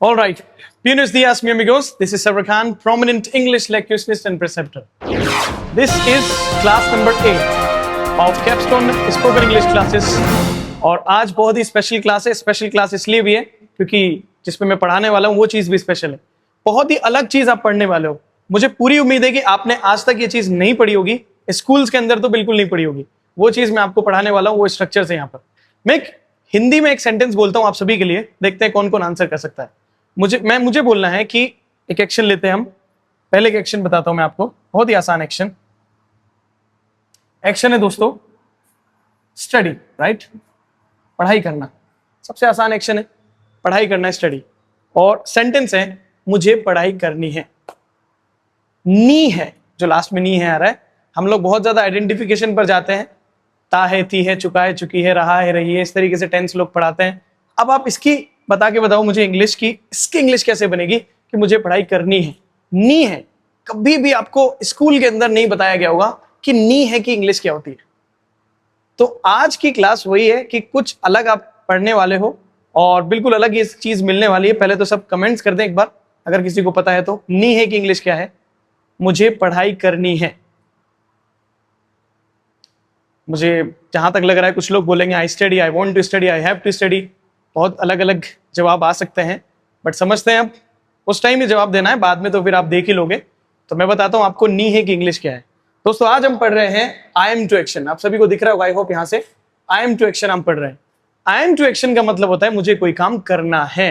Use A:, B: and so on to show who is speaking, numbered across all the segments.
A: All right. Buenos dias, mi amigos. This is Sarwar Khan, prominent English lecturist and preceptor. This is class number 8 of Capstone Spoken English classes. और आज बहुत ही special class है. Special class इसलिए भी है क्योंकि जिसपे मैं पढ़ाने वाला हूँ वो चीज़ भी स्पेशल है. बहुत ही अलग चीज़ आप पढ़ने वाले हो. मुझे पूरी उम्मीद है कि आपने आज तक ये चीज़ नहीं पढ़ी होगी. स्कूल्स के अंदर तो बिल्कुल नहीं पढ़ी होगी. वो चीज़ मैं आपको पढ़ाने वाला हूँ, वो स्ट्रक्चर से. यहाँ पर मैं हिंदी में एक सेंटेंस बोलता हूँ आप सभी के लिए. देखते हैं कौन कौन आंसर कर सकता है. मुझे बोलना है कि एक एक्शन लेते हैं हम. पहले एक एक्शन बताता हूं मैं आपको, बहुत ही आसान एक्शन है दोस्तों, स्टडी. राइट, पढ़ाई करना सबसे आसान एक्शन है. पढ़ाई करना है, स्टडी. और सेंटेंस है मुझे पढ़ाई करनी है. नी है, जो लास्ट में नी है आ रहा है. हम लोग बहुत ज्यादा आइडेंटिफिकेशन पर जाते हैं. ता है, थी है, चुका है, चुकी है, रहा है, रही है, इस तरीके से टेंस लोग पढ़ाते हैं. अब आप इसकी बता के बताओ मुझे इंग्लिश की, इसकी इंग्लिश कैसे बनेगी कि मुझे पढ़ाई करनी है. नी है, कभी भी आपको स्कूल के अंदर नहीं बताया गया होगा कि नी है कि इंग्लिश क्या होती है. तो आज की क्लास वही है कि कुछ अलग आप पढ़ने वाले हो और बिल्कुल अलग ये चीज मिलने वाली है. पहले तो सब कमेंट्स कर दें एक बार अगर किसी को पता है तो. नी है कि इंग्लिश क्या है? मुझे पढ़ाई करनी है. मुझे जहां तक लग रहा है कुछ लोग बोलेंगे I study, I want to study, I have to study. बहुत अलग अलग जवाब आ सकते हैं, बट समझते हैं अब. उस टाइम ही जवाब देना है, बाद में तो फिर आप देख ही लोगे. तो मैं बताता हूं आपको नी है कि इंग्लिश क्या है. दोस्तों आज हम पढ़ रहे हैं आई एम टू एक्शन. आप सभी को दिख रहा होगा आई होप. यहां से आई एम टू एक्शन हम पढ़ रहे हैं. आई एम टू एक्शन का मतलब होता है मुझे कोई काम करना है.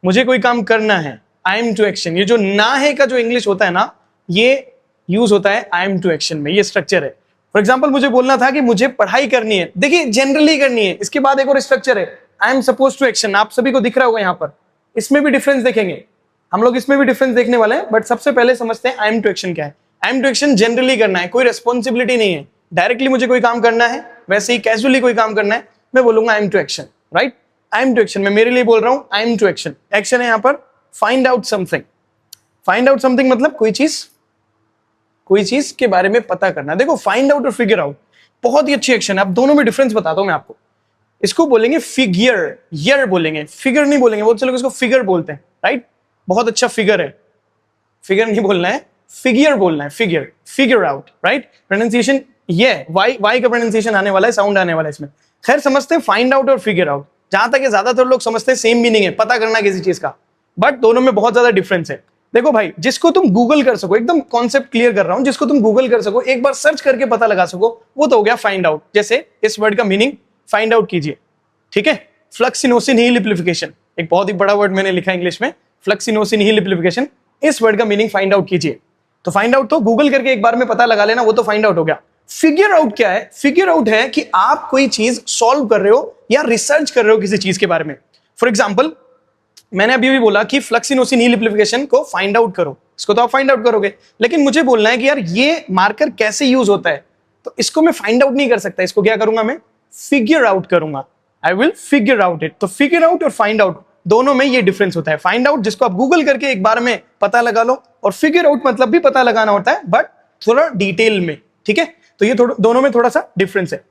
A: मुझे कोई काम करना है. I am to action. ये जो ना है का जो इंग्लिश होता है ना, ये यूज होता है आई एम टू एक्शन में. ये स्ट्रक्चर है. फॉर एग्जाम्पल मुझे बोलना था कि मुझे पढ़ाई करनी है. देखिए जनरली करनी है, इसके बाद एक और स्ट्रक्चर है I am suppose to action. आप सभी को दिख रहा होगा यहाँ पर. इसमें भी डिफरेंस देखेंगे हम लोग, इसमें भी डिफरेंस देखने वाले हैं. बट सबसे पहले समझते हैं आई एम टू एक्शन क्या है. I am to action generally करना है, कोई रेस्पॉन्सिबिलिटी नहीं है. डायरेक्टली मुझे कोई काम करना है, वैसे ही कैजुअली कोई काम करना है, मैं बोलूंगा I am to action. Right, I am to action. मैं मेरे लिए बोल रहा हूं I am to action. Action है यहाँ पर find out something. Find out something मतलब कोई चीज के बारे में पता करना. देखो फाइंड आउट और फिगर आउट बहुत ही अच्छी एक्शन है. अब दोनों में डिफरेंस बताता हूं मैं आपको. इसको बोलेंगे फिगर, यर बोलेंगे, फिगर नहीं बोलेंगे. बहुत से लोग इसको फिगर बोलते हैं. राइट, बहुत अच्छा फिगर है. फिगर नहीं बोलना है, फिगर बोलना है. Figure, figure out. Right, pronunciation ये वाई का प्रोनाउंसिएशन आने वाला है, साउंड आने वाला है इसमें. खैर समझते हैं फाइंड आउट और फिगर आउट. जहां तक ज्यादातर लोग समझते हैं सेम मीनिंग है, पता करना किसी चीज का. बट दोनों में बहुत ज्यादा डिफरेंस है. देखो भाई, जिसको तुम गूगल कर सको, एकदम कॉन्सेप्ट क्लियर कर रहा हूं, जिसको तुम गूगल कर सको, एक बार सर्च करके पता लगा सको, वो तो हो गया फाइंड आउट. जैसे इस वर्ड का मीनिंग फाइंड आउट कीजिए. ठीक है, फ्लक्सिनोसिन एक बहुत ही बड़ा वर्ड मैंने लिखा इंग्लिश में, फ्लक्सिनोसिन. इस वर्ड का मीनिंग फाइंड आउट कीजिए. तो फाइंड आउट तो गूगल करके एक बार में पता लगा लेना, वो तो फाइंड आउट हो गया. फिगर आउट क्या है? फिगर आउट है कि आप कोई चीज सॉल्व कर रहे हो या रिसर्च कर रहे हो किसी चीज के बारे में. फॉर एग्जाम्पल मैंने अभी भी बोला कि फ्लक्सिनोसिन को फाइंड आउट करो. इसको तो आप फाइंड आउट करोगे, लेकिन मुझे बोलना है कि यार ये मार्कर कैसे यूज होता है. तो इसको मैं फाइंड आउट नहीं कर सकता. इसको क्या करूंगा मैं? फिगर आउट करूंगा. I will figure out it. तो फिगर आउट और फाइंड आउट दोनों में ये डिफरेंस होता है. फाइंड आउट जिसको आप गूगल करके एक बार में पता लगा लो, और फिगर आउट मतलब भी पता लगाना होता है, बट थोड़ा डिटेल में. ठीक है, तो ये दोनों में थोड़ा सा डिफरेंस है.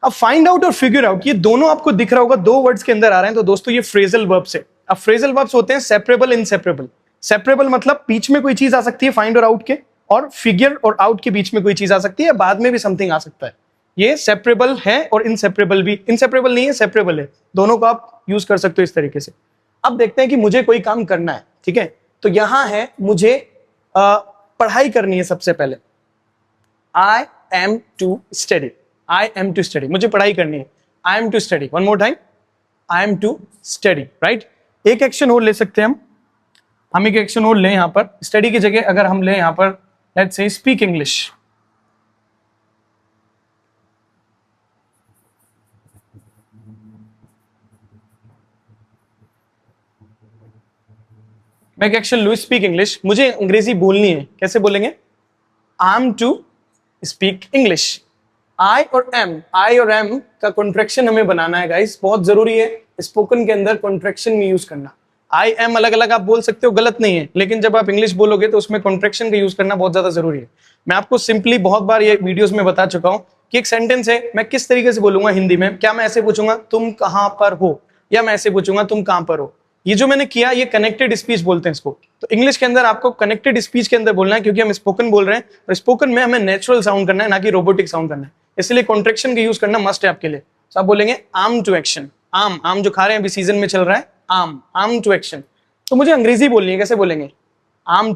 A: अब फाइंड आउट और फिगर आउट ये दोनों आपको दिख रहा होगा, दो वर्ड्स के अंदर आ रहे हैं. तो दोस्तों ये फ्रेजल वर्ब्स है. अब फ्रेजल वर्ब्स होते हैं सेपरेबल, इनसेपरेबल. सेपरेबल मतलब बीच में कोई चीज आ सकती है फाइंड और आउट के, और फिगर और आउट के बीच में कोई चीज आ सकती है, बाद में भी समथिंग आ सकता है. ये सेपरेबल है और इनसेपरेबल भी. इनसेपरेबल नहीं है, सेपरेबल है. दोनों को आप यूज कर सकते हो इस तरीके से. अब देखते हैं कि मुझे कोई काम करना है. ठीक है, तो यहां है मुझे पढ़ाई करनी है. सबसे पहले I am to study. I am to study, मुझे पढ़ाई करनी है. I am to study. One more time, I am to study. Right, एक एक्शन और ले सकते हैं हम एक एक्शन और लें यहां पर. स्टडी की जगह अगर हम लें यहां पर लेट्स से स्पीक इंग्लिश. मैं एक एक्शन लू, स्पीक इंग्लिश. मुझे अंग्रेजी बोलनी है. कैसे बोलेंगे? I am to speak English. I और एम का कॉन्ट्रैक्शन हमें बनाना है गाइस. बहुत जरूरी है स्पोकन के अंदर कॉन्ट्रैक्शन में यूज करना. आई एम अलग अलग आप बोल सकते हो, गलत नहीं है, लेकिन जब आप इंग्लिश बोलोगे तो उसमें कॉन्ट्रैक्शन का यूज करना बहुत ज्यादा जरूरी है. मैं आपको सिंपली बहुत बार ये वीडियोस में बता चुका हूं कि एक सेंटेंस है, मैं किस तरीके से बोलूंगा हिंदी में. क्या मैं ऐसे पूछूंगा तुम कहां पर हो, या मैं ऐसे पूछूंगा तुम कहां पर हो, ये जो मैंने किया ये कनेक्टेड स्पीच बोलते हैं इसको। तो इंग्लिश के अंदर आपको कनेक्टेड स्पीच के अंदर बोलना है, क्योंकि हम स्पोकन बोल रहे हैं और स्पोकन में हमें नेचुरल साउंड करना है, ना कि रोबोटिक साउंड करना है। इसलिए कॉन्ट्रेक्शन का यूज करना मस्ट है आपके लिए। तो आप बोलेंगे आर्म टू एक्शन, आम, आम जो खा रहे हैं अभी सीजन में चल रहा है, आम, आर्म टू एक्शन। तो मुझे अंग्रेजी बोलनी है, कैसे बोलेंगे? Arm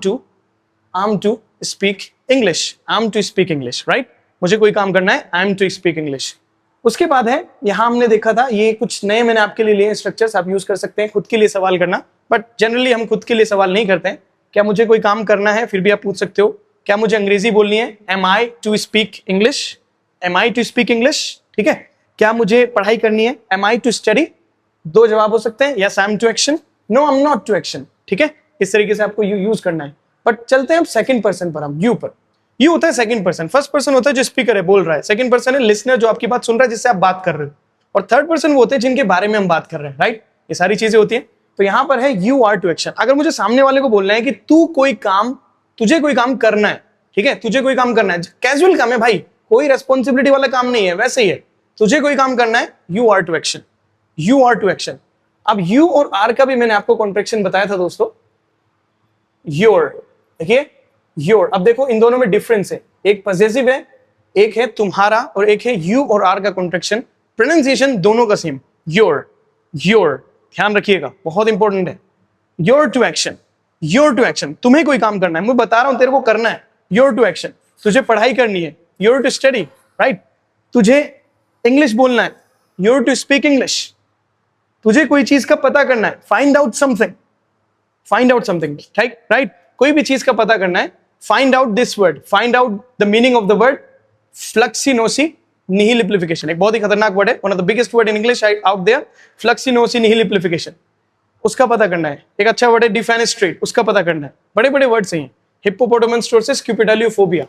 A: to speak English, arm to speak English, right. मुझे कोई काम करना है, I am to speak English. उसके बाद है, यहां हमने देखा था, ये कुछ नए मैंने आपके लिए लिए स्ट्रक्चर्स, आप यूज कर सकते हैं खुद के लिए सवाल करना, बट जनरली हम खुद के लिए सवाल नहीं करते हैं। क्या मुझे कोई काम करना है, फिर भी आप पूछ सकते हो क्या मुझे अंग्रेजी बोलनी है, am I to speak English, am I to speak English, ठीक है। क्या मुझे पढ़ाई करनी है, एम आई टू स्टडी। दो जवाब हो सकते हैं, yes I am to action, no I am not to action, ठीक है। इस तरीके से आपको यूज करना है। बट चलते हैं अब सेकंड पर्सन पर, हम यू पर। यू होता है सेकंड पर्सन, फर्स्ट पर्सन होता है जो स्पीकर है, बोल रहा है, सेकंड पर्सन है लिसनर जो आपकी बात सुन रहा है, जिससे आप बात कर रहे हो, और थर्ड पर्सन वो होते हैं जिनके बारे में हम बात कर रहे हैं, राइट। ये सारी चीजें होती हैं। तो यहां पर है यू आर टू एक्शन। अगर मुझे सामने वाले को बोलना है कि तू कोई काम, तुझे कोई काम करना है, ठीक है, तुझे कोई काम करना है, कैजुअल काम है भाई, कोई रेस्पॉन्सिबिलिटी वाला काम नहीं है, वैसे ही है, तुझे कोई काम करना है, you are to action, you are to action. अब यू और आर का भी मैंने आपको कॉन्ट्रैक्शन बताया था दोस्तों, योर, देखिए योर। अब देखो इन दोनों में डिफरेंस है, एक पॉसेसिव है, एक है तुम्हारा, और एक है यू और आर का कॉन्ट्रैक्शन। प्रोनाउंसिएशन दोनों का सेम, योर, योर, ध्यान रखिएगा, बहुत इंपॉर्टेंट है। You're to action, you're to action, तुम्हें कोई काम करना है, मैं बता रहा हूं तेरे को करना है, योर टू एक्शन। तुझे पढ़ाई करनी है, योर टू स्टडी, राइट। तुझे इंग्लिश बोलना है, योर टू स्पीक इंग्लिश। तुझे कोई चीज का पता करना है, find out something, find out something, right. कोई भी चीज का पता करना है, find out this word, find out the meaning of the word floccinaucinihilipilification. एक बहुत ही खतरनाक वर्ड है, one of the biggest word in English out there, floccinaucinihilipilification, उसका पता करना है। एक अच्छा वर्ड है डिफेनेस्ट्रेट, उसका पता करना है। बड़े बड़े वर्ड्स हैं। हिप्पोपोटामस क्यूपिडालियोफोबिया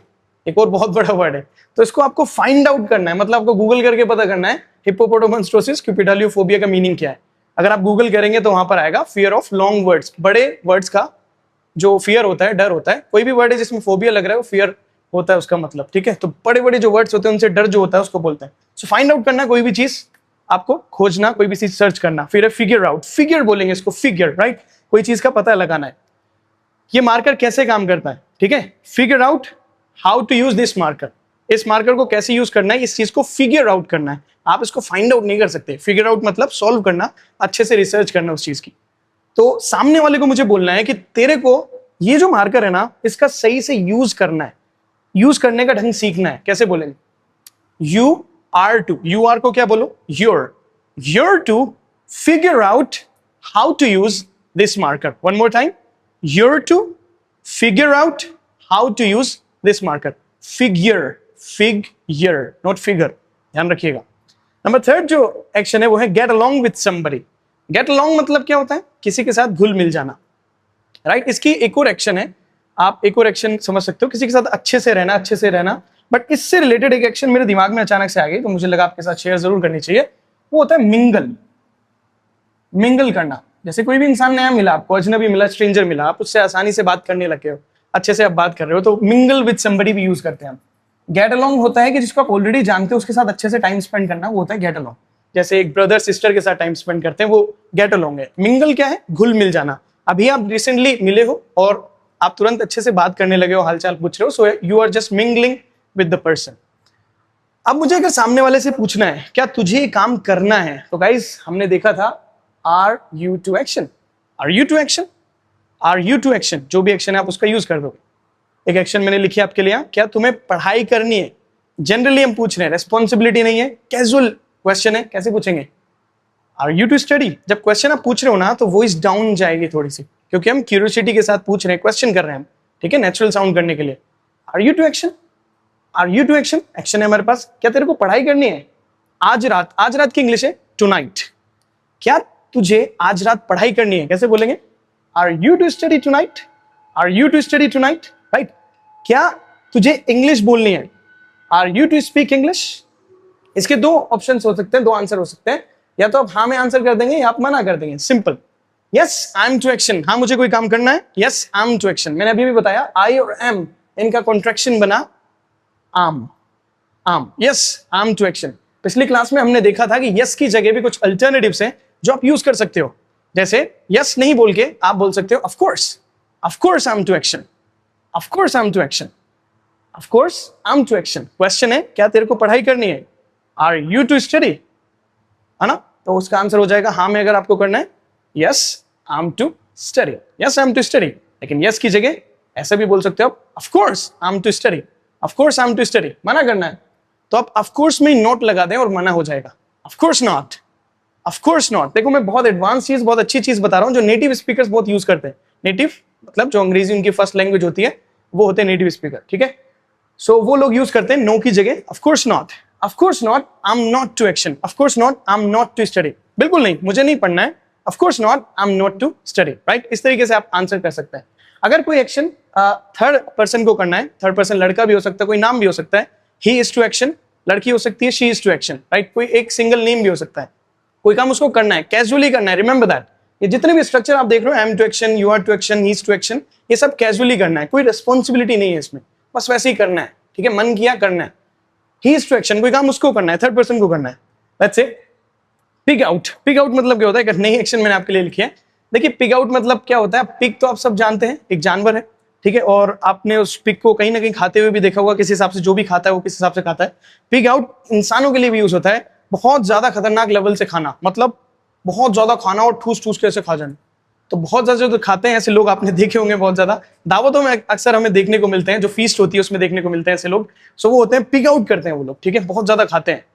A: एक और बहुत बड़ा वर्ड है, तो इसको आपको फाइंड आउट करना है, मतलब आपको गूगल करके पता करना है हिप्पोपोटामस क्यूपिडालियोफोबिया का मीनिंग क्या है। अगर आप गूगल करेंगे तो वहां पर आएगा फियर ऑफ लॉन्ग वर्ड्स, बड़े वर्ड्स का जो फियर होता है, डर होता है। कोई भी वर्ड है जिसमें फोबिया लग रहा है वो फियर होता है उसका मतलब, ठीक है। तो बड़े बड़े जो वर्ड्स होते हैं उनसे डर जो होता है उसको बोलते हैं। सो फाइंड आउट करना, कोई भी चीज आपको खोजना, कोई भी चीज सर्च करना। फिर है फिगर आउट, फिगर बोलेंगे इसको, फिगर, राइट। कोई चीज का पता लगाना है, ये मार्कर कैसे काम करता है, ठीक है। Figure out how to use this marker, इस मार्कर को कैसे यूज करना है, इस चीज को फिगर आउट करना है। आप इसको फाइंड आउट नहीं कर सकते। फिगर आउट मतलब सॉल्व करना, अच्छे से रिसर्च करना उस चीज की। तो सामने वाले को मुझे बोलना है कि तेरे को ये जो मार्कर है ना, इसका सही से यूज करना है, यूज करने का ढंग सीखना है। कैसे बोलेंगे? You are to, you are को क्या बोलो? You're, you're to figure out how to use this marker. One more time, you're to figure out how to use this marker. Figure, figure, not figure, ध्यान रखिएगा। Number third जो action है वो है get along with somebody. Get along मतलब क्या होता है? किसी के साथ घुल मिल जाना, राइट। इसकी एक और एक्शन है, आप एक और एक्शन समझ सकते हो, किसी के साथ अच्छे से रहना, अच्छे से रहना। बट इससे रिलेटेड एक एक्शन मेरे दिमाग में अचानक से आ गई, तो मुझे लगा आपके साथ शेयर जरूर करनी चाहिए। वो होता है मिंगल, मिंगल करना। जैसे कोई भी इंसान नया मिला आपको, अजनबी मिला, स्ट्रेंजर मिला, आप उससे आसानी से बात करने लगे हो, अच्छे से आप बात कर रहे हो, तो मिंगल विद समबडी भी यूज करते हैं हम। गेट अलोंग होता है कि जिसको आप ऑलरेडी जानते हो उसके साथ अच्छे से टाइम स्पेंड करना, वो होता है गेट अलोंग। जैसे एक ब्रदर सिस्टर के साथ टाइम स्पेंड करते हैं, वो गेट अलोंग है। मिंगल क्या है? घुल मिल जाना। अभी आप रिसेंटली मिले हो और आप तुरंत अच्छे से बात करने लगे हो, हालचाल पूछ रहे हो, so you are just mingling with the person. अब मुझे अगर सामने वाले से पूछना है क्या तुझे काम करना है, तो गाइस हमने देखा था are you to action, are you to action, are you to action, जो भी एक्शन है आप उसका यूज कर दोगे। एक एक्शन मैंने लिखी आपके लिए, क्या तुम्हें पढ़ाई करनी है। जनरली हम पूछ रहे हैं, रेस्पॉन्सिबिलिटी नहीं है, कैजुअल क्वेश्चन है, कैसे पूछेंगे? Are you to study. जब क्वेश्चन आप पूछ रहे हो ना तो वॉइस डाउन जाएगी थोड़ी सी, क्योंकि हम क्यूरियोसिटी के साथ पूछ रहे हैं, क्वेश्चन कर रहे हैं हम, ठीक है, नेचुरल साउंड करने के लिए। Are you to action, are you to action, action है हमारे पास। क्या तेरे को पढ़ाई करनी है आज रात? आज रात की इंग्लिश है टुनाइट। क्या तुझे आज रात पढ़ाई करनी है? कैसे बोलेंगे? Are you to study tonight, are you to study tonight, right. क्या तुझे इंग्लिश बोलनी है? Are you to speak English. इसके दो ऑप्शन हो सकते हैं, दो आंसर हो सकते हैं, या तो आप हाँ में आंसर कर देंगे या आप मना कर देंगे, simple. Yes I am to action, हाँ मुझे कोई काम करना है, yes I am to action. मैंने अभी भी बताया आई और एम, इनका कॉन्ट्रैक्शन बना I'm, I'm, yes I am to action. पिछली क्लास में हमने देखा था कि यस की जगह भी कुछ अल्टरनेटिव्स हैं जो आप यूज कर सकते हो। जैसे यस नहीं बोल के आप बोल सकते हो of course I am to action, of course I am to action, of course I am to action. Question है क्या तेरे को पढ़ाई करनी है, आर यू टू स्टडी, है ना, तो उसका आंसर हो जाएगा हाँ में अगर आपको करना है yes I am to study, yes I am to study. लेकिन यस की जगह ऐसा भी बोल सकते हो आप of course I am to study, of course I am to study. मना करना है तो आप ऑफ कोर्स में ही नोट लगा दें और मना हो जाएगा, of course not, of course not. देखो मैं बहुत एडवांस चीज, बहुत अच्छी चीज बता रहा हूं जो नेटिव स्पीकर्स बहुत यूज करते हैं। नेटिव मतलब जो अंग्रेजी उनकी फर्स्ट लैंग्वेज होती है वो होते हैं नेटिव स्पीकर, ठीक है। सो वो लोग यूज करते हैं नो की जगह of course not, of course not I am not to action, of course not I am not to study. बिल्कुल नहीं, मुझे नहीं पढ़ना है, of course not I am not to study, right. इस तरीके से आप आंसर कर सकते हैं। अगर कोई एक्शन थर्ड पर्सन को करना है, थर्ड पर्सन लड़का भी हो सकता है, कोई नाम भी हो सकता है, ही इज टू एक्शन, लड़की हो सकती है she is to action, right. कोई एक सिंगल नेम भी हो सकता है, कोई काम उसको करना है, कैजुअली करना है, रिमेंबर दैट। ये जितने भी स्ट्रक्चर आप देख रहे हो, I am to action, you are to action, he is to action, ये सब कैजुअली करना है, कोई रिस्पॉन्सिबिलिटी नहीं है इसमें, बस वैसे ही करना है, ठीक है, मन किया करना है। ही इज टू एक्शन, कोई काम उसको करना है, थर्ड पर्सन को करना है। Let's say pig out, pig out मतलब क्या होता है, एक नई एक्शन मैंने आपके लिए लिखी है। देखिए पिग आउट मतलब क्या होता है, पिग तो आप सब जानते हैं एक जानवर है, ठीक है, और आपने उस पिग को कहीं ना कहीं खाते हुए भी देखा होगा, किस हिसाब से जो भी खाता है वो किस हिसाब से खाता है। पिग आउट इंसानों के लिए भी यूज होता है, बहुत ज्यादा खतरनाक लेवल से खाना, मतलब बहुत ज्यादा खाना और ठूस ठूस के ऐसे खा जाना। तो बहुत ज्यादा जो खाते हैं ऐसे लोग आपने देखे होंगे, बहुत ज्यादा दावतों में अक्सर हमें देखने को मिलते हैं, जो फीस्ट होती है उसमें देखने को मिलते हैं ऐसे लोग। सो वो होते हैं पिग आउट करते हैं वो लोग, ठीक है, बहुत ज्यादा खाते हैं,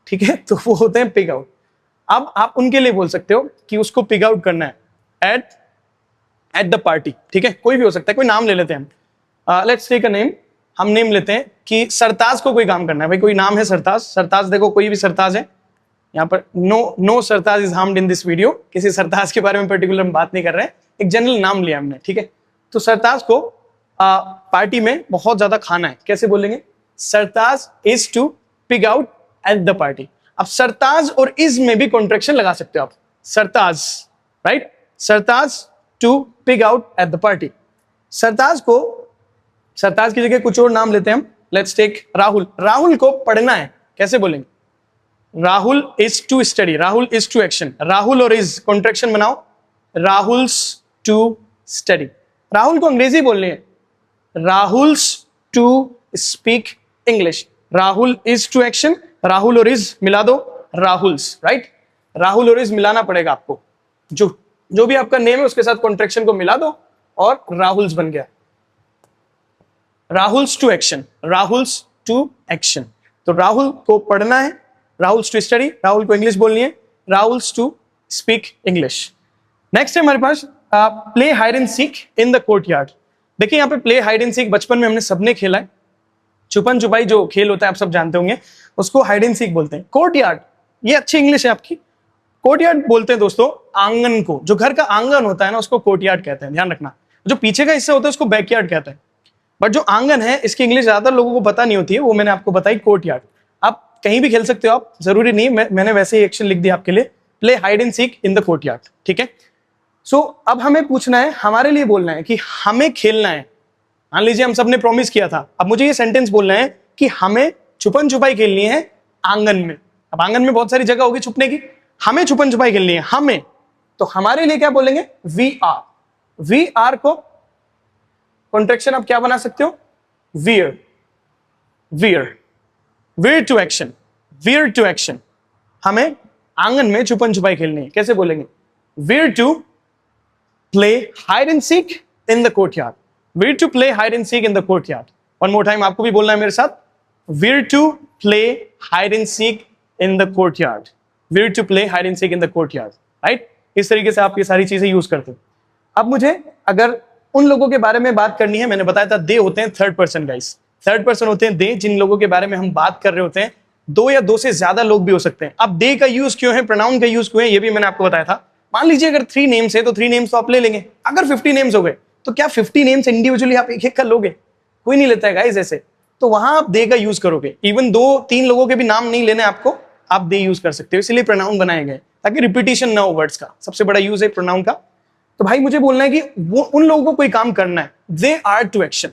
A: ठीक है, तो वो होते हैं पिग आउट। अब आप उनके लिए बोल सकते हो कि उसको पिग आउट करना है एट द पार्टी, ठीक है, कोई भी हो सकता है, कोई नाम ले लेते हैं हम। लेट्स टेक अ नेम, हम नेम लेते हैं कि सरताज को कोई काम करना है। भाई कोई नाम है सरताज, सरताज देखो कोई भी सरताज है यहाँ पर, no Sartaj is harmed in this video, किसी सरताज के बारे में पर्टिकुलर हम बात नहीं कर रहे हैं, एक जनरल नाम लिया हमने, ठीक है। तो सरताज को पार्टी में बहुत ज्यादा खाना है, कैसे बोलेंगे, Sartaj is to pig out at the party. अब सरताज और इज में भी कॉन्ट्रैक्शन लगा सकते हो आप, Sartaj, right, Sartaj to pig out at the party. Sartaj की जगह कुछ और नाम लेते हैं हम, लेट्स टेक राहुल, राहुल को पढ़ना है, कैसे बोलेंगे, Rahul is to study, Rahul is to action, Rahul और इज कॉन्ट्रैक्शन बनाओ, राहुल्स टू स्टडी। राहुल को अंग्रेजी बोलनी है, Rahul's to speak English, Rahul is to action, Rahul और इज मिला दो, राहुल्स, राइट, राहुल और इज मिलाना पड़ेगा आपको, जो भी आपका नेम है उसके साथ कॉन्ट्रैक्शन को मिला दो और राहुल्स बन गया, Rahul's to action, Rahul's to action. तो राहुल को पढ़ना है, राहुल्स टू स्टडी, राहुल को इंग्लिश बोलनी है, Rahul's to speak English. Next है हमारे पास play hide and seek in the courtyard. देखिए यहाँ पे प्ले हाइड एंड सीक बचपन में हमने सबने खेला है, छुपन छुपाई जो खेल होता है आप सब जानते होंगे, उसको हाइड एंड सीक बोलते हैं। कोर्टयार्ड, ये अच्छी इंग्लिश है आपकी, कोर्टयार्ड बोलते हैं दोस्तों आंगन को, जो घर का आंगन होता है ना उसको कोर्टयार्ड कहते हैं, ध्यान रखना। जो पीछे का हिस्सा होता है उसको बैकयार्ड कहते हैं, बट जो आंगन है इसकी इंग्लिश ज्यादातर लोगों को पता नहीं होती है, वो मैंने आपको बताई कोर्टयार्ड। आप कहीं भी खेल सकते हो आप, जरूरी नहीं, मैंने वैसे ही एक्शन लिख दिया आपके लिए, play hide and seek in the courtyard, ठीक है। सो अब हमें पूछना है, हमारे लिए बोलना है कि हमें खेलना है। मान लीजिए हम सबने प्रॉमिस किया था, अब मुझे ये सेंटेंस बोलना है कि हमें छुपन छुपाई खेलनी है आंगन में। अब आंगन में बहुत सारी जगह होगी छुपने की, हमें छुपन छुपाई खेलनी है, हमें, तो हमारे लिए क्या बोलेंगे, वी आर। वी आर को कॉन्ट्रैक्शन आप क्या बना सकते हो, we're, we're, we're to action, we're to action. हमें आंगन में छुपन छुपाई खेलनी है, कैसे बोलेंगे, we're to play hide and seek in the courtyard, we're to play hide and seek in the courtyard. One more time आपको भी बोलना है मेरे साथ, we're to play hide and seek in the courtyard, we're to play hide and seek in the courtyard, right. इस तरीके से आप ये सारी चीजें यूज करते हो। अब मुझे अगर उन लोगों के बारे में बात करनी है, मैंने बताया था दे होते हैं third person guys, third person होते हैं दे, जिन लोगों के बारे में हम बात कर रहे होते हैं, दो या दो से ज्यादा लोग भी हो सकते हैं। अब दे का यूज क्यों है, प्रोनाउन का यूज क्यों है, ये भी मैंने आपको बताया था। मान लीजिए अगर 3 नेम्स है तो 3 नेम्स तो आप ले लेंगे, अगर 50 नेम्स हो गए तो क्या 50 नेम्स इंडिविजुअली आप एक एक कर लोगे, कोई नहीं लेता है गाइस ऐसे, तो वहां आप दे का यूज करोगे। इवन 2-3 लोगों के भी नाम नहीं लेने आपको, आप दे यूज कर सकते हो, इसलिए प्रोनाउन बनाए गए ताकि रिपीटिशन ना हो वर्ड्स का, सबसे बड़ा यूज है प्रोनाउन का। तो भाई मुझे बोलना है कि वो उन लोगों को कोई काम करना है, दे आर टू एक्शन।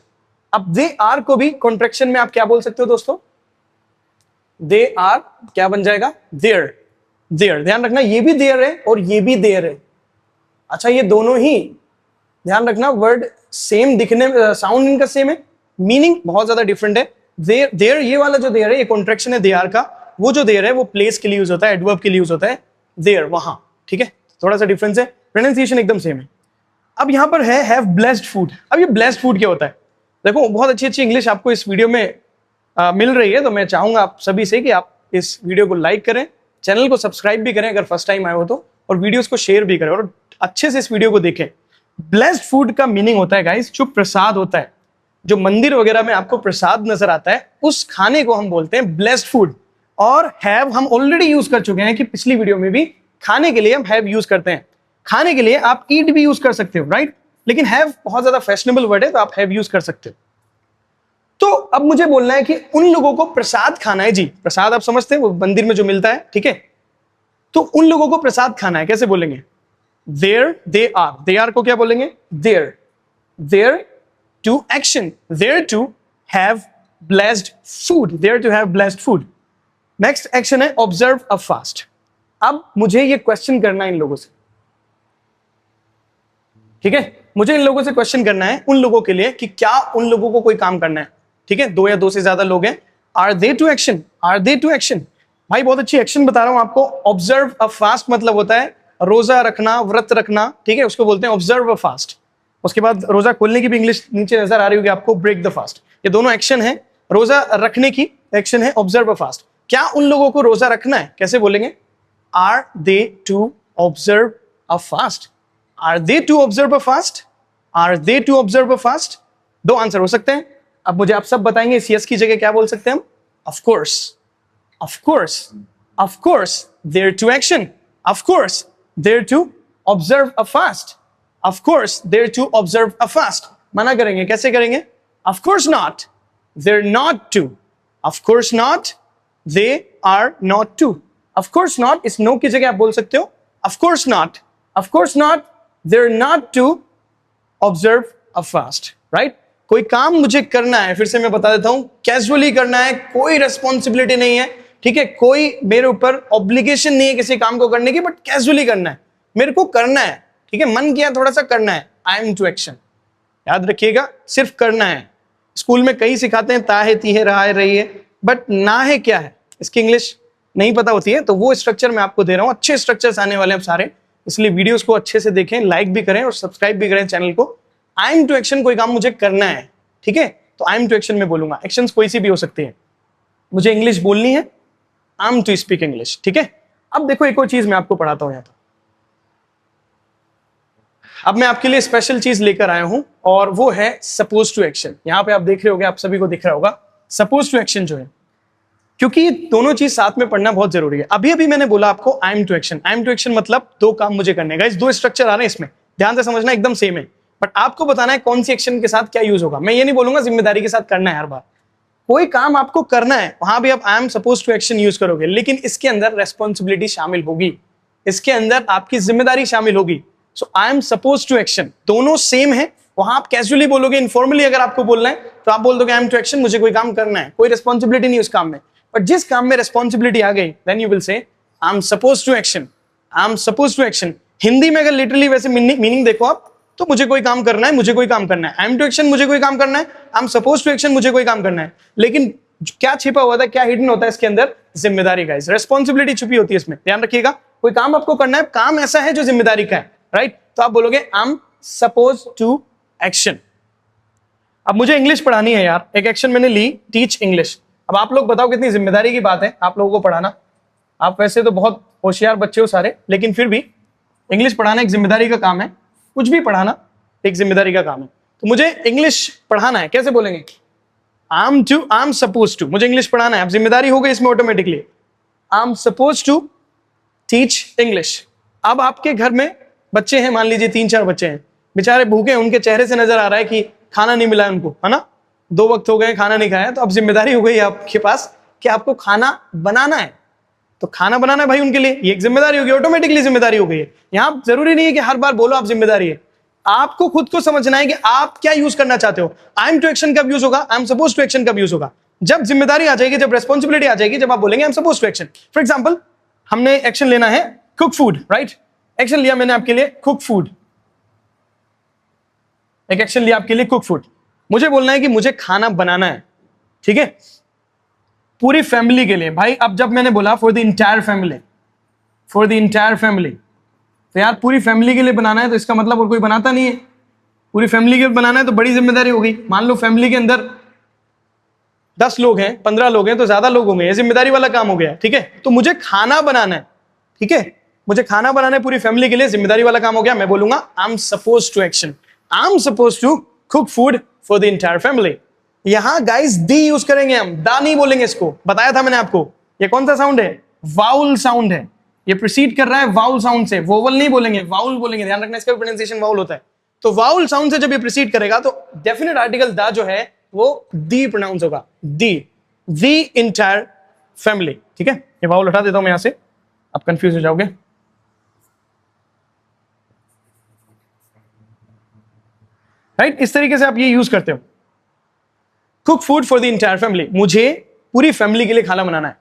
A: अब दे आर को भी कॉन्ट्रैक्शन में आप क्या बोल सकते हो दोस्तों, दे आर क्या बन जाएगा, देयर, देयर। ध्यान रखना ये भी देयर है और ये भी देयर है, अच्छा, ये दोनों ही ध्यान रखना, वर्ड सेम दिखने में, साउंड इनका सेम है, मीनिंग बहुत ज्यादा डिफरेंट है। देयर देयर, ये वाला जो देयर है ये कॉन्ट्रैक्शन है देयर का, वो जो देयर है वो प्लेस के लिए यूज होता है, एडवर्ब के लिए यूज होता है देयर, वहां। ठीक है, थोड़ा सा डिफरेंस है, प्रोनाउंसिएशन एकदम सेम है। अब यहाँ पर है हैव ब्लेस्ड फूड। अब ये ब्लेस्ड फूड क्या होता है? देखो, बहुत अच्छी अच्छी इंग्लिश आपको इस वीडियो में मिल रही है, तो मैं चाहूंगा आप सभी से कि आप इस वीडियो को लाइक करें, चैनल को सब्सक्राइब भी करें अगर फर्स्ट टाइम आए हो तो, और वीडियोस को शेयर भी करें और अच्छे से इस वीडियो को देखें। ब्लेस्ड फूड का मीनिंग होता है गाइस, जो प्रसाद होता है, जो मंदिर वगैरह में आपको प्रसाद नजर आता है, उस खाने को हम बोलते हैं ब्लेस्ड फूड। और हैव हम ऑलरेडी यूज कर चुके हैं कि पिछली वीडियो में भी खाने के लिए हम हैव यूज करते हैं। खाने के लिए आप ईट भी यूज कर सकते हो, राइट, लेकिन हैव बहुत ज्यादा फैशनेबल वर्ड है तो आप हैव यूज कर सकते हो। तो अब मुझे बोलना है कि उन लोगों को प्रसाद खाना है। जी, प्रसाद आप समझते हैं, वो मंदिर में जो मिलता है, ठीक है, तो उन लोगों को प्रसाद खाना है, कैसे बोलेंगे? They're they are, they are को क्या बोलेंगे? They're they're to action, they're to have blessed food, they're to have blessed food. Next action है ऑब्जर्व अ फास्ट। अब मुझे ये क्वेश्चन करना है इन लोगों से, ठीक है, मुझे इन लोगों से क्वेश्चन करना है उन लोगों के लिए कि क्या उन लोगों को कोई काम करना है। ठीक है, दो या दो से ज्यादा लोग हैं, are they to action, are they to action. भाई बहुत अच्छी एक्शन बता रहा हूं आपको। ऑब्जर्व अ फास्ट मतलब होता है रोजा रखना, व्रत रखना, ठीक है, उसको बोलते हैं ऑब्जर्व अ फास्ट। उसके बाद रोजा खोलने की भी इंग्लिश नीचे नजर आ रही होगी आपको, ब्रेक द फास्ट। ये दोनों एक्शन है, रोजा रखने की एक्शन है ऑब्जर्व अ फास्ट। क्या उन लोगों को रोजा रखना है, कैसे बोलेंगे? Are they to observe a fast, are they to observe a fast, are they to observe a fast. दो आंसर हो सकते हैं। अब मुझे आप सब बताएंगे इस यस की जगह क्या बोल सकते हैं हम? Of course, of course, of course they're to action, of course they're to observe a fast, of course they're to observe a fast. मना करेंगे, कैसे करेंगे? Of course not, they're not to, of course not, they are not to. Of course not, इस no की जगह आप बोल सकते हो of course not, of course not, they're not to observe a fast, right. कोई काम मुझे करना है, फिर से मैं बता देता हूं, कैजुअली करना है, कोई रेस्पॉन्सिबिलिटी नहीं है, ठीक है, कोई मेरे ऊपर ऑब्लिगेशन नहीं है किसी काम को करने की, बट कैजुअली करना है, मेरे को करना है, ठीक है, मन किया थोड़ा सा करना है, आई एम टू एक्शन। याद रखिएगा, सिर्फ करना है। स्कूल में कई सिखाते हैं ता है, ती है, रहा है, रही है, बट ना है क्या है, इसकी इंग्लिश नहीं पता होती है, तो वो स्ट्रक्चर मैं आपको दे रहा हूं। अच्छे स्ट्रक्चर्स आने वाले हैं सारे, इसलिए वीडियोस को अच्छे से देखें, लाइक भी करें और सब्सक्राइब भी करें चैनल को। आई एम टू एक्शन, कोई काम मुझे करना है, ठीक है, तो आई एम टू एक्शन में बोलूंगा। एक्शंस कोई सी भी हो सकती है, मुझे इंग्लिश बोलनी है, I am to speak English, ठीक है। अब देखो एक और चीज मैं आपको पढ़ाता हूं यहाँ पर। अब मैं आपके लिए स्पेशल चीज लेकर आया हूं और वो है सपोज टू एक्शन। यहाँ पे आप देख रहे होगे, आप सभी को दिख रहा होगा सपोज टू एक्शन जो है, क्योंकि दोनों चीज साथ में पढ़ना बहुत जरूरी है। अभी अभी मैंने बोला आपको I am to action, I am to action मतलब दो काम मुझे करने का, इस दो स्ट्रक्चर आ रहे हैं इसमें, ध्यान से समझना, एकदम सेम है, बट आपको बताना है कौन सी एक्शन के साथ क्या यूज होगा। मैं ये नहीं बोलूंगा जिम्मेदारी के साथ करना है हर बार, कोई काम आपको करना है वहां भी आप I am suppose to action use करोगे, लेकिन इसके अंदर रेस्पॉन्सिबिलिटी शामिल होगी, इसके अंदर आपकी जिम्मेदारी शामिल होगी। So I am suppose to action, दोनों सेम है। वहां आप कैजुअली बोलोगे, इनफॉर्मली अगर आपको बोलना है तो आप बोल दोगे आई एम टू एक्शन, मुझे कोई काम करना है, कोई रेस्पॉन्सिबिलिटी नहीं उस काम में, बट जिस काम में रेस्पॉन्सिबिलिटी आ गई then you will say I am suppose to action, I am suppose to action. Hindi में अगर लिटरली वैसे मीनिंग देखो आप, तो मुझे कोई काम करना है, मुझे कोई काम करना है, आई एम टू एक्शन मुझे कोई काम करना है, I am suppose to action मुझे कोई काम करना है। लेकिन क्या छिपा हुआ था, क्या हिडन होता है इसके अंदर? जिम्मेदारी का, रेस्पॉन्सिबिलिटी छुपी होती है इसमें, ध्यान रखिएगा। कोई काम आपको करना है, काम ऐसा है जो जिम्मेदारी का है, राइट, तो आप बोलोगे I am suppose to action. अब मुझे इंग्लिश पढ़ानी है यार, एक एक्शन मैंने ली, टीच इंग्लिश। अब आप लोग बताओ कितनी जिम्मेदारी की बात है आप लोगों को पढ़ाना। आप वैसे तो बहुत होशियार बच्चे हो सारे, लेकिन फिर भी इंग्लिश पढ़ाना एक जिम्मेदारी का काम है, कुछ भी पढ़ाना एक जिम्मेदारी का काम है। तो मुझे इंग्लिश पढ़ाना है, कैसे बोलेंगे? आई एम सपोज टू, मुझे इंग्लिश पढ़ाना है, अब जिम्मेदारी हो गई इसमें automatically, I am suppose to teach English. अब आपके घर में बच्चे हैं, मान लीजिए 3-4 बच्चे हैं, बेचारे भूखे हैं, उनके चेहरे से नजर आ रहा है कि खाना नहीं मिला है उनको, है ना, 2 वक्त हो गए खाना नहीं खाया, तो अब जिम्मेदारी हो गई आपके पास कि आपको खाना बनाना है। तो खाना बनाना है भाई उनके लिए, ये एक जिम्मेदारी होगी, ऑटोमेटिकली जिम्मेदारी हो गई है। यहाँ जरूरी नहीं है कि हर बार बोलो आप जिम्मेदारी है, आपको खुद को समझना है कि आप क्या यूज करना चाहते हो। आई एम टू एक्शन कब यूज होगा, I am suppose to action कब यूज होगा? जब जिम्मेदारी आ जाएगी, जब रेस्पॉन्सिबिलिटी आ जाएगी, जब आप बोलेंगे I am suppose to action. For example, हमने एक्शन लेना है कुक फूड, राइट, एक्शन लिया मैंने आपके लिए कुक फूड, एक एक्शन लिया आपके लिए कुक फूड, मुझे बोलना है कि मुझे खाना बनाना है, ठीक है, पूरी फैमिली के लिए। भाई अब जब मैंने बोला for the entire family, for the entire family, तो यार पूरी फैमिली के लिए बनाना है, तो इसका मतलब और कोई बनाता नहीं है। पूरी फैमिली के लिए बनाना है तो बड़ी जिम्मेदारी होगी। मान लो फैमिली के अंदर 10 लोग हैं, 15 लोग हैं, तो ज्यादा लोग होंगे, ये जिम्मेदारी वाला काम हो गया, ठीक है। तो मुझे खाना बनाना है, ठीक है, मुझे खाना बनाना है पूरी फैमिली के लिए, जिम्मेदारी वाला काम हो गया। मैं बोलूंगा I am suppose to action, I am suppose to cook food for the entire family. यहां गाइस दी यूज करेंगे हम, दा नहीं बोलेंगे इसको, बताया था मैंने आपको। ये कौन सा साउंड है? वाउल साउंड है, ये प्रोसीड कर रहा है वाउल साउंड से, वोवल नहीं बोलेंगे, वाउल बोलेंगे। ध्यान रखना, इसका प्रोनाउंसिएशन वाउल होता है। तो वाउल साउंड से जब ये प्रोसीड करेगा तो डेफिनेट आर्टिकल दा जो है वो दी प्रोनाउंस होगा, दी इंटायर फैमिली, ठीक है। ये वाउल हटा देता हूं मैं यहां से, आप कंफ्यूज हो जाओगे। राइट, इस तरीके से आप ये यूज करते हो, cook food for the entire family, मुझे पूरी फैमिली के लिए खाना बनाना है।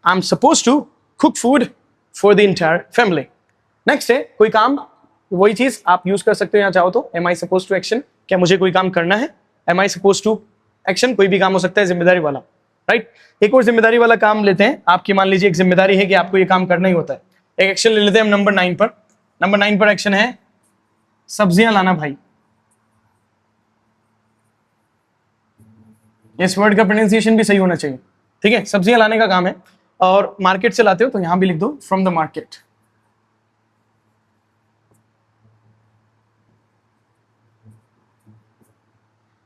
A: I am suppose to cook food for the entire family. Next है कोई काम, वही चीज आप यूज कर सकते हो यहाँ चाहो तो, am I suppose to action, क्या मुझे कोई काम करना है, am I suppose to action, कोई भी काम हो सकता है जिम्मेदारी वाला, राइट। एक और जिम्मेदारी वाला काम लेते हैं, आपकी मान लीजिए एक जिम्मेदारी है कि आपको ये काम करना ही होता है। एक एक्शन ले लेते हैं हम नंबर 9 पर। नंबर 9 पर एक्शन है सब्जियां लाना। भाई इस वर्ड का प्रोनाउंसिएशन भी सही होना चाहिए, ठीक है। सब्जियां लाने का काम है और मार्केट से लाते हो तो यहां भी लिख दो फ्रॉम द मार्केट।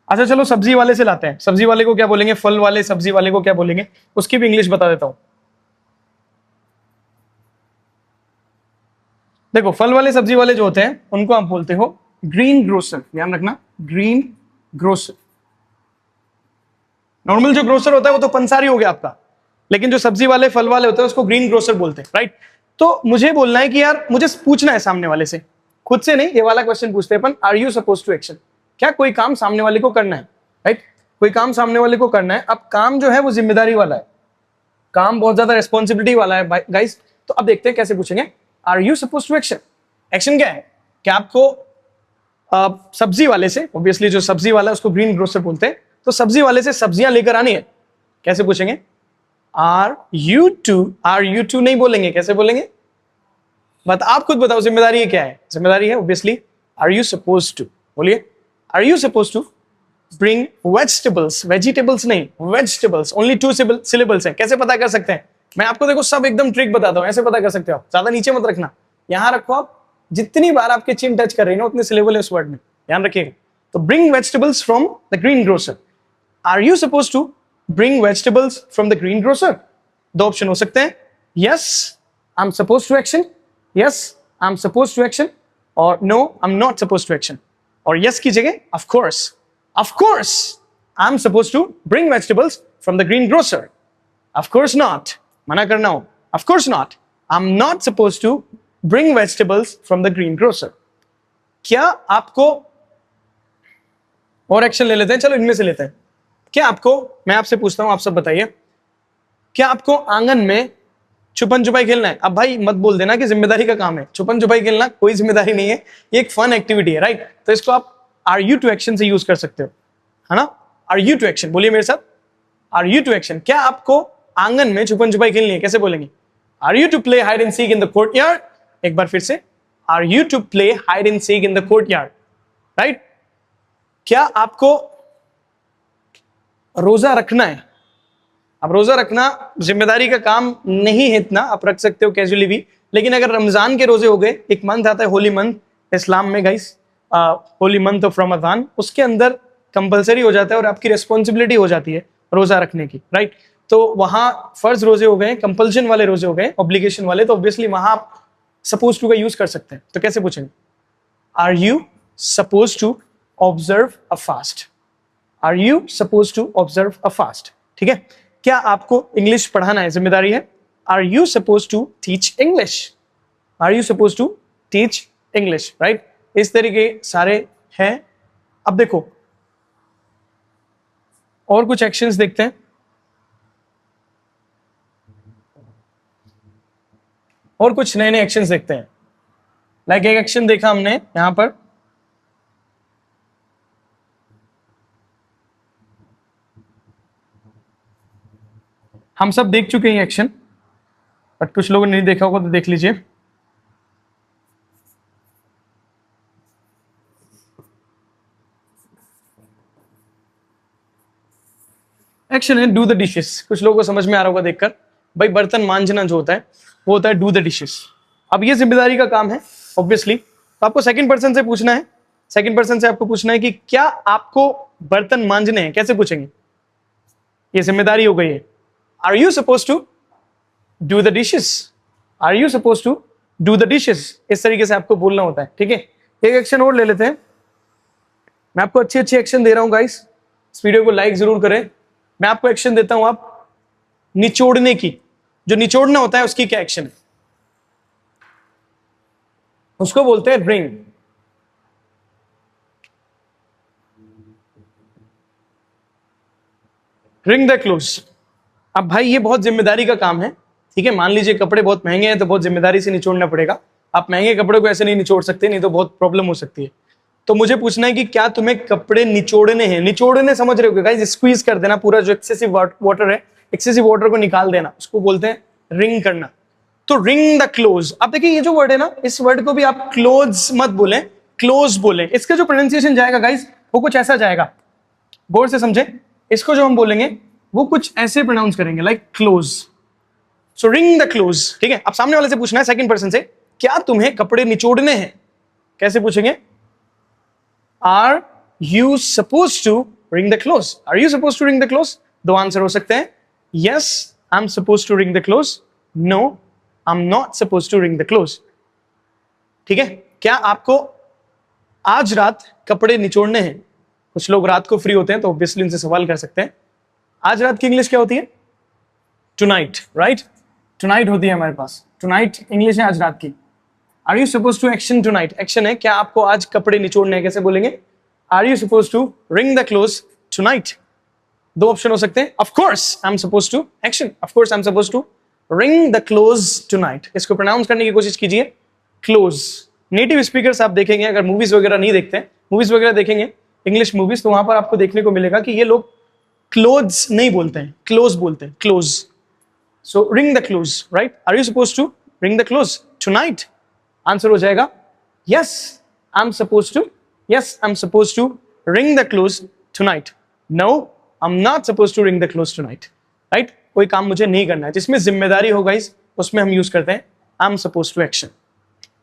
A: अच्छा चलो सब्जी वाले से लाते हैं, सब्जी वाले को क्या बोलेंगे, फल वाले सब्जी वाले को क्या बोलेंगे, उसकी भी इंग्लिश बता देता हूं। देखो फल वाले सब्जी वाले जो होते हैं उनको आप बोलते हो ग्रीन ग्रोसर, ध्यान रखना, ग्रीन ग्रोसर। नॉर्मल जो ग्रोसर होता है वो तो पंसारी हो गया आपका, लेकिन जो सब्जी वाले फल वाले होते हैं उसको ग्रीन ग्रोसर बोलते हैं, राइट। तो मुझे बोलना है कि यार मुझे पूछना है सामने वाले से, खुद से नहीं, ये वाला क्वेश्चन पूछते हैं अपन, are you suppose to action, क्या कोई काम सामने वाले को करना है, राइट। कोई काम सामने वाले को करना है। अब काम जो है वो जिम्मेदारी वाला है, काम बहुत ज्यादा रिस्पॉन्सिबिलिटी वाला है गाइस। तो अब देखते हैं कैसे पूछेंगे, are you suppose to action. Action क्या है, क्या आपको सब्जी वाले से, ऑब्वियसली जो सब्जी वाला है उसको ग्रीन ग्रोसर बोलते हैं, तो सब्जी वाले से सब्जियां लेकर आनी है। कैसे पूछेंगे, आर यू टू नहीं बोलेंगे, कैसे बोलेंगे, बट आप खुद बताओ जिम्मेदारी क्या है। जिम्मेदारी है obviously are you suppose to, बोलिए are you suppose to bring vegetables, vegetables नहीं वेजिटेबल्स, ओनली 2 सिलेबल्स हैं। कैसे पता कर सकते हैं, मैं आपको देखो सब एकदम ट्रिक बताता हूं, ऐसे पता कर सकते हो आप, ज्यादा नीचे मत रखना, यहां रखो आप, जितनी बार आपके चिन टच कर रही है ना उतने सिलेबल है उस वर्ड में, ध्यान रखिएगा। तो bring vegetables from the green grocer, are you suppose to bring vegetables from the green grocer. 2 option हो सकते हैं, yes I am suppose to action, yes I am suppose to action, और no I am not suppose to action. और yes की जगह of course I am suppose to bring vegetables from the green grocer, of course not, मना करना हो, of course not, I am not suppose to bring vegetables from the green grocer. क्या आपको, और action ले लेते हैं, चलो इनमें से लेते हैं। क्या आपको, मैं आपसे पूछता हूं, आप सब बताइए, क्या आपको आंगन में छुपन छुपाई खेलना है? अब भाई मत बोल देना कि जिम्मेदारी का काम है, छुपन छुपाई खेलना कोई जिम्मेदारी नहीं है, ये एक फन एक्टिविटी है, राइट। तो इसको आप आर यू टू एक्शन से यूज कर सकते हो, है ना। आर यू टू एक्शन, बोलिए मेरे साथ, आर यू टू एक्शन। क्या आपको आंगन में छुपन छुपाई खेलनी है, कैसे बोलेंगे, are you to play hide and seek in the courtyard. एक बार फिर से, are you to play hide and seek in the courtyard, right. क्या आपको रोजा रखना है? अब रोजा रखना जिम्मेदारी का काम नहीं है इतना, आप रख सकते हो कैजुअली भी, लेकिन अगर रमजान के रोजे हो गए, एक मंथ आता है होली मंथ इस्लाम में guys, Holi month of Ramzan, उसके अंदर कंपलसरी हो जाता है और आपकी रिस्पॉन्सिबिलिटी हो जाती है रोजा रखने की, राइट। तो वहां फर्ज रोजे हो गए, कंपल्शन वाले रोजे हो गए, ऑब्लिगेशन वाले, तो ऑब्वियसली वहां आप सपोज टू का यूज कर सकते हैं। तो कैसे पूछेंगे, are you suppose to observe a fast, are you suppose to observe a fast, ठीक है। क्या आपको इंग्लिश पढ़ाना है, जिम्मेदारी है, are you suppose to teach English, are you suppose to teach English, right. इस तरीके सारे हैं। अब देखो और कुछ एक्शंस देखते हैं, और कुछ नए नए एक्शंस देखते हैं। लाइक एक एक्शन देखा हमने यहां पर, हम सब देख चुके हैं एक्शन, बट कुछ लोगों ने नहीं देखा होगा तो देख लीजिए। एक्शन है डू द डिशेस। कुछ लोगों को समझ में आ रहा होगा देखकर, भाई बर्तन मांजना जो होता है वो होता है डू द डिशेस। अब ये जिम्मेदारी का काम है ऑब्वियसली, तो आपको सेकंड पर्सन से पूछना है। सेकंड पर्सन से आपको पूछना है कि क्या आपको बर्तन मांजने हैं। कैसे पूछेंगे, ये जिम्मेदारी हो गई है। Are you suppose to do the dishes, are you suppose to do the dishes, इस तरीके से आपको बोलना होता है। ठीक है, एक एक्शन और ले लेते हैं। मैं आपको अच्छी अच्छी एक्शन दे रहा हूं गाइस, इस वीडियो को लाइक जरूर करें। मैं आपको एक्शन देता हूं, आप निचोड़ने की, जो निचोड़ना होता है उसकी क्या एक्शन है, उसको बोलते हैं रिंग। Ring the close. अब भाई ये बहुत जिम्मेदारी का काम है। ठीक है, मान लीजिए कपड़े बहुत महंगे हैं तो बहुत जिम्मेदारी से निचोड़ना पड़ेगा। आप महंगे कपड़े को ऐसे नहीं निचोड़ सकते, नहीं तो बहुत प्रॉब्लम हो सकती है। तो मुझे पूछना है कि क्या तुम्हें कपड़े निचोड़ने हैं। निचोड़ने समझ रहे हो गाइस, स्क्वीज कर देना पूरा जो एक्सेसिव वाटर है, एक्सेसिव वाटर को निकाल देना, उसको बोलते हैं रिंग करना। तो रिंग द क्लोज। अब देखिए ये जो वर्ड है ना, इस वर्ड को भी आप क्लोज मत बोलें, क्लोज बोलें। इसका जो प्रोनाउंसिएशन जाएगा गाइस वो कुछ ऐसा जाएगा, गौर से समझे। इसको जो हम बोलेंगे वो कुछ ऐसे प्रोनाउंस करेंगे like close. So wring the clothes. ठीक है, अब सामने वाले से पूछना है सेकंड पर्सन से, क्या तुम्हें कपड़े निचोड़ने हैं। कैसे पूछेंगे, are you suppose to wring the clothes, are you suppose to wring the clothes. दो आंसर हो सकते हैं, yes I am suppose to wring the clothes, no I am not suppose to wring the clothes. ठीक है, क्या आपको आज रात कपड़े निचोड़ने हैं। कुछ लोग रात को फ्री होते हैं तो ऑब्वियसली उनसे सवाल कर सकते हैं। आज रात की इंग्लिश क्या होती है, टुनाइट, राइट। टुनाइट होती है हमारे पास, टुनाइट इंग्लिश है आज रात की। Are you suppose to action tonight, action है क्या आपको आज कपड़े निचोड़ने हैं। कैसे बोलेंगे, are you suppose to wring the clothes tonight. दो ऑप्शन हो सकते हैं, of course I am suppose to action, of course I am suppose to wring the clothes tonight. इसको प्रोनाउंस करने की कोशिश कीजिए, क्लोज। नेटिव स्पीकर्स आप देखेंगे, अगर मूवीज वगैरह नहीं देखते, मूवीज वगैरह देखेंगे इंग्लिश मूवीज, तो वहां पर आपको देखने को मिलेगा कि ये लोग क्लोज नहीं बोलते हैं, क्लोज बोलते हैं, clothes. So wring the clothes, right. Are you suppose to wring the clothes tonight. Answer हो जाएगा yes I am suppose to, yes I am suppose to wring the clothes tonight, no I am not suppose to wring the clothes tonight. Right, कोई काम मुझे नहीं करना है जिसमें जिम्मेदारी हो गाइस, उसमें हम यूज करते हैं I am suppose to action.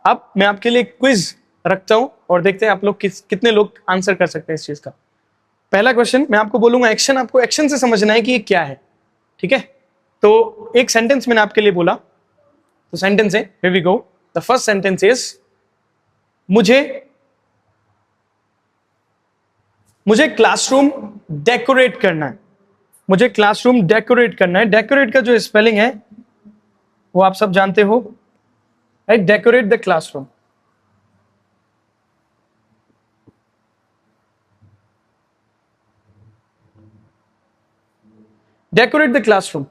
A: अब मैं आपके लिए क्विज रखता हूं और देखते हैं आप लोग कितने लोग आंसर कर सकते हैं इस चीज का। पहला क्वेश्चन मैं आपको बोलूंगा एक्शन, आपको एक्शन से समझना है कि ये क्या है। ठीक है, तो एक सेंटेंस मैंने आपके लिए बोला, तो सेंटेंस है, here we go. The first sentence is, मुझे क्लासरूम डेकोरेट करना है। मुझे क्लासरूम डेकोरेट करना है। डेकोरेट का जो स्पेलिंग है वो आप सब जानते हो, right. Decorate the classroom. Decorate the classroom.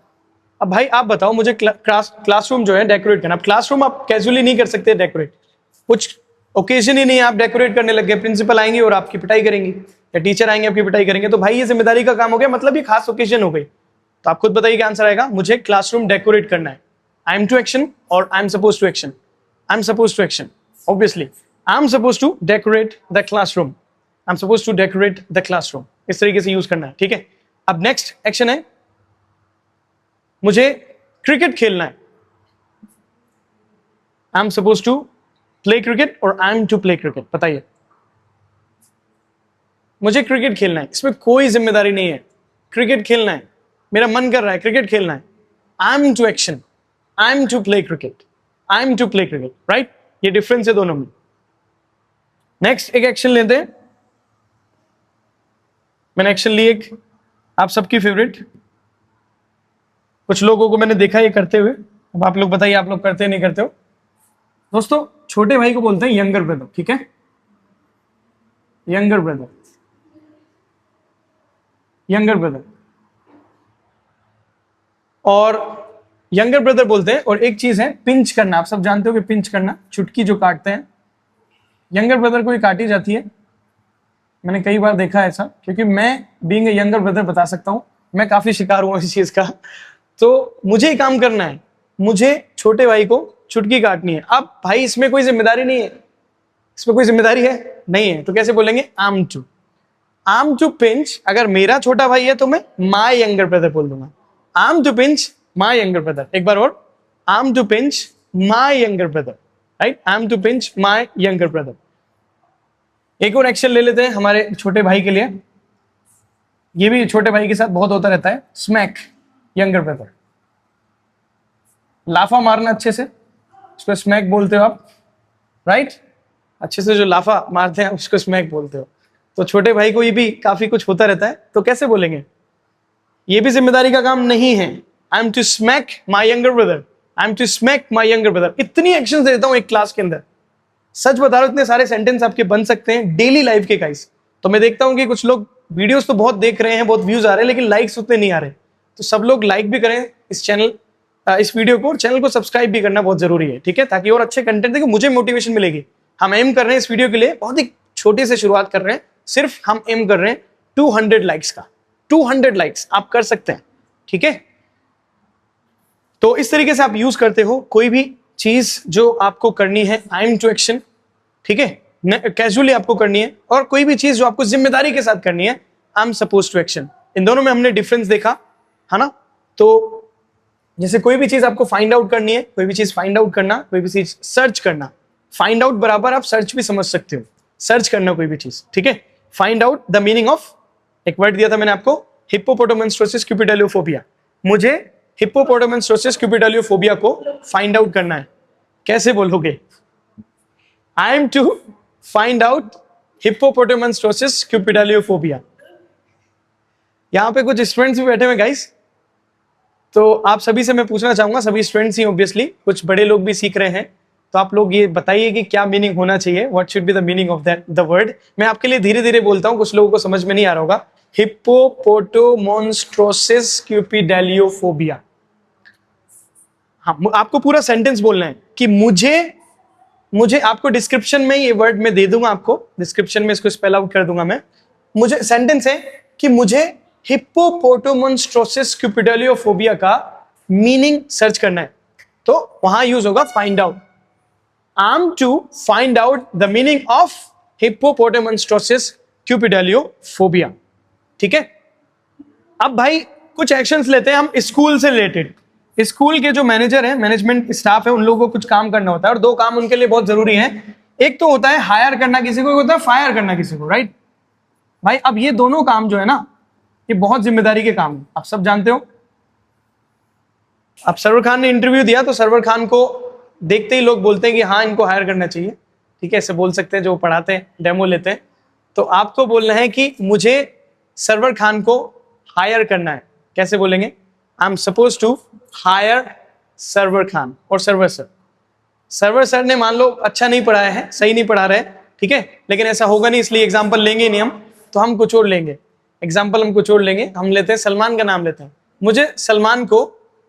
A: अब भाई आप बताओ, मुझे क्लासरूम जो है डेकोरेट करना। अब क्लासरूम आप कैजुअली नहीं कर सकते डेकोरेट, कुछ ओकेजन ही नहीं है आप डेकोरेट करने लग गए, प्रिंसिपल आएंगे और आपकी पिटाई करेंगी, या टीचर आएंगे आपकी पिटाई करेंगे, तो भाई ये जिम्मेदारी का काम हो गया, मतलब ये खास ओकेजन हो गई। तो आप खुद बताइए क्या आंसर आएगा। मुझे क्लासरूम डेकोरेट करना है, आई एम टू एक्शन और I am suppose to action. I am suppose to action, obviously I am suppose to decorate the classroom, I am suppose to decorate the classroom, इस तरीके से use करना है। ठीक है, अब नेक्स्ट एक्शन है, मुझे क्रिकेट खेलना है। I am suppose to play cricket और I am to play cricket. बताइए, मुझे क्रिकेट खेलना है, इसमें कोई जिम्मेदारी नहीं है। क्रिकेट खेलना है, मेरा मन कर रहा है क्रिकेट खेलना है। I am to action, I am to play cricket, I am to play cricket, right. ये डिफरेंस है दोनों में। नेक्स्ट एक एक्शन लेते हैं। मैंने एक्शन ली एक आप सबकी फेवरेट, कुछ लोगों को मैंने देखा ये करते हुए। अब आप लोग बताइए, आप लोग करते नहीं करते हो। दोस्तों, छोटे भाई को बोलते हैं यंगर ब्रदर, ठीक है, यंगर ब्रदर, यंगर ब्रदर, और यंगर ब्रदर बोलते हैं। और एक चीज है पिंच करना, आप सब जानते हो कि पिंच करना, चुटकी जो काटते हैं, यंगर ब्रदर को ही काटी जाती है। मैंने कई बार देखा है ऐसा, क्योंकि मैं बीइंग ए यंगर ब्रदर बता सकता हूं, मैं काफी शिकार हुआ इस चीज का। तो मुझे ही काम करना है, मुझे छोटे भाई को चुटकी काटनी है। अब भाई इसमें कोई जिम्मेदारी नहीं है, इसमें कोई जिम्मेदारी है नहीं है, तो कैसे बोलेंगे? Arm to. Am to pinch, अगर मेरा छोटा भाई है तो मैं माय यंगर ब्रदर बोल दूंगा। Arm to pinch my younger brother. एक बार और, arm to pinch my younger brother, right? Arm to pinch my younger brother. एक और एक्शन ले लेते हैं हमारे छोटे भाई के लिए, ये भी छोटे भाई के साथ बहुत होता रहता है। स्मैक यंगर ब्रदर, लाफा मारना अच्छे से, उसको स्मैक बोलते हो आप, राइट? अच्छे से जो लाफा मारते हैं उसको स्मैक बोलते हो। तो छोटे भाई को ये भी काफी कुछ होता रहता है, तो कैसे बोलेंगे? ये भी जिम्मेदारी का काम नहीं है। I am to smack my younger brother, I am to smack my younger brother. इतनी एक्शन देता हूं एक क्लास के अंदर, सच बता रहा हूं, इतने सारे सेंटेंस आपके बन सकते हैं डेली लाइफ के गाइस। तो मैं देखता हूं कि कुछ लोग वीडियोस तो बहुत देख रहे हैं, बहुत व्यूज आ रहे हैं, लेकिन लाइक्स उतने नहीं आ रहे। तो सब लोग लाइक भी करें इस चैनल, इस वीडियो को, और चैनल को सब्सक्राइब भी करना बहुत जरूरी है, ठीक है? ताकि और अच्छे कंटेंट देखो, मुझे मोटिवेशन मिलेगी। हम एम कर रहे हैं इस वीडियो के लिए, बहुत ही छोटे से शुरुआत कर रहे हैं, सिर्फ हम एम कर रहे हैं 200 लाइक्स का। 200 लाइक्स आप कर सकते हैं, ठीक है? तो इस तरीके से आप यूज करते हो कोई भी चीज जो आपको करनी है, आई एम टू एक्शन, ठीक है? कैजुअली आपको करनी है, और कोई भी चीज जो आपको जिम्मेदारी के साथ करनी है, I am suppose to action. इन दोनों में हमने डिफरेंस देखा है ना? तो जैसे कोई भी चीज आपको फाइंड आउट करनी है, कोई भी चीज फाइंड आउट करना, कोई भी चीज सर्च करना। फाइंड आउट बराबर आप सर्च भी समझ सकते हो, सर्च करना कोई भी चीज, ठीक है? Find out the meaning of, एक वर्ड दिया था मैंने आपको, हिप्पोपोटामन्स्ट्रोसिस क्यूपिडेलियोफोबिया। मुझे हिप्पोपोटामन्स्ट्रोसिस क्यूपिडेलियोफोबिया को फाइंड आउट करना है। कैसे बोलोगे? I am to find out hippopotomonstrosesquippedaliophobia. यहां पे कुछ स्टूडेंट्स भी बैठे हुए गाइस, तो आप सभी से मैं पूछना चाहूंगा, सभी स्टूडेंट्स ही ऑब्वियसली, कुछ बड़े लोग भी सीख रहे हैं, तो आप लोग ये बताइए कि क्या मीनिंग होना चाहिए, what should be the meaning of that the word. मैं आपके लिए धीरे धीरे बोलता हूं, कुछ लोगों को समझ में नहीं आ रहा होगा। हिप्पोपोटामन्स्ट्रोसिस क्यूपिडेलियोफोबिया। हाँ, आपको पूरा सेंटेंस बोलना है कि मुझे आपको डिस्क्रिप्शन में ये वर्ड मैं दे दूंगा, आपको डिस्क्रिप्शन में इसको स्पेल आउट कर दूंगा मैं। मुझे सेंटेंस है कि मुझे हिप्पोपोटामन्स्ट्रोसिस क्यूपिडेलियोफोबिया का मीनिंग सर्च करना है, तो वहां यूज होगा find out. I am to find out the meaning of hippopotomonstrosesquippedaliophobia, ठीक है? अब भाई कुछ एक्शंस लेते हैं हम स्कूल से रिलेटेड। स्कूल के जो मैनेजर है, मैनेजमेंट स्टाफ है, उन लोगों को कुछ काम करना होता है, और दो काम उनके लिए बहुत जरूरी है। एक तो होता है हायर करना किसी को, एक होता है फायर करना किसी को, राइट भाई? अब ये दोनों काम जो है ना, ये बहुत जिम्मेदारी के काम है, आप सब जानते हो। अब सरवर खान ने इंटरव्यू दिया, तो सरवर खान को देखते ही लोग बोलते हैं कि हाँ, इनको हायर करना चाहिए, ठीक है? ऐसे बोल सकते हैं जो पढ़ाते हैं, डेमो लेते हैं। तो आपको बोलना है कि मुझे सरवर खान को हायर करना है। कैसे बोलेंगे? I am suppose to hire Sarwar Khan और सरवर सर। सरवर सर ने मान लो अच्छा नहीं पढ़ाया है, सही नहीं पढ़ा रहे, ठीक है? लेकिन ऐसा होगा नहीं, इसलिए एग्जाम्पल लेंगे नहीं हम, तो हम कुछ और लेंगे एग्जाम्पल, हम कुछ और लेंगे। हम लेते हैं सलमान का नाम लेते हैं, मुझे सलमान को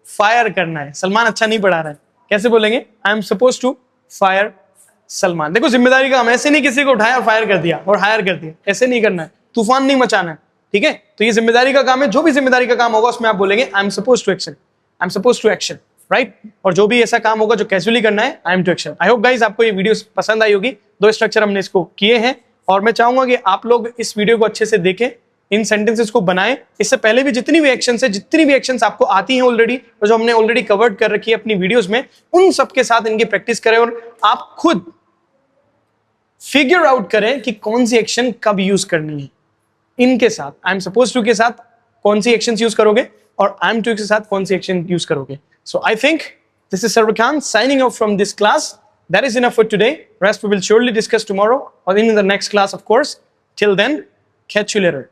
A: फायर करना है, सलमान अच्छा नहीं पढ़ा रहा है। कैसे बोलेंगे? I am suppose to fire Salman. देखो जिम्मेदारी का हम, ऐसे नहीं किसी को उठाया और फायर कर दिया और हायर कर दिया, ऐसे नहीं करना है, तूफान नहीं मचाना है, ठीक है? तो ये जिम्मेदारी का काम है, जो भी जिम्मेदारी का काम होगा उसमें आप बोलेंगे I am suppose to action, I am suppose to action, right? और जो भी ऐसा काम होगा जो कैजुअली करना है, I am to action. I hope guys आपको ये वीडियो पसंद आई होगी। दो स्ट्रक्चर हमने इसको किए हैं, और मैं चाहूंगा कि आप लोग इस वीडियो को अच्छे से देखें, इन सेंटेंसेस को बनाएं। इससे पहले भी जितनी भी एक्शंस आपको आती हैं ऑलरेडी, और जो हमने ऑलरेडी कवर्ड कर रखी है अपनी वीडियोस में, उन सबके साथ इनकी प्रैक्टिस करें, और आप खुद फिगर आउट करें कि कौन सी एक्शन कब यूज करनी है। इनके साथ आई एम सपोज टू के साथ कौन सी एक्शन यूज करोगे, और आई एम टू के साथ कौन सी एक्शन यूज करोगे। So I think this is Sarwar Khan signing off from this class. That is enough for today. Rest we will surely discuss tomorrow or in the next class, of course. Till then, catch you later.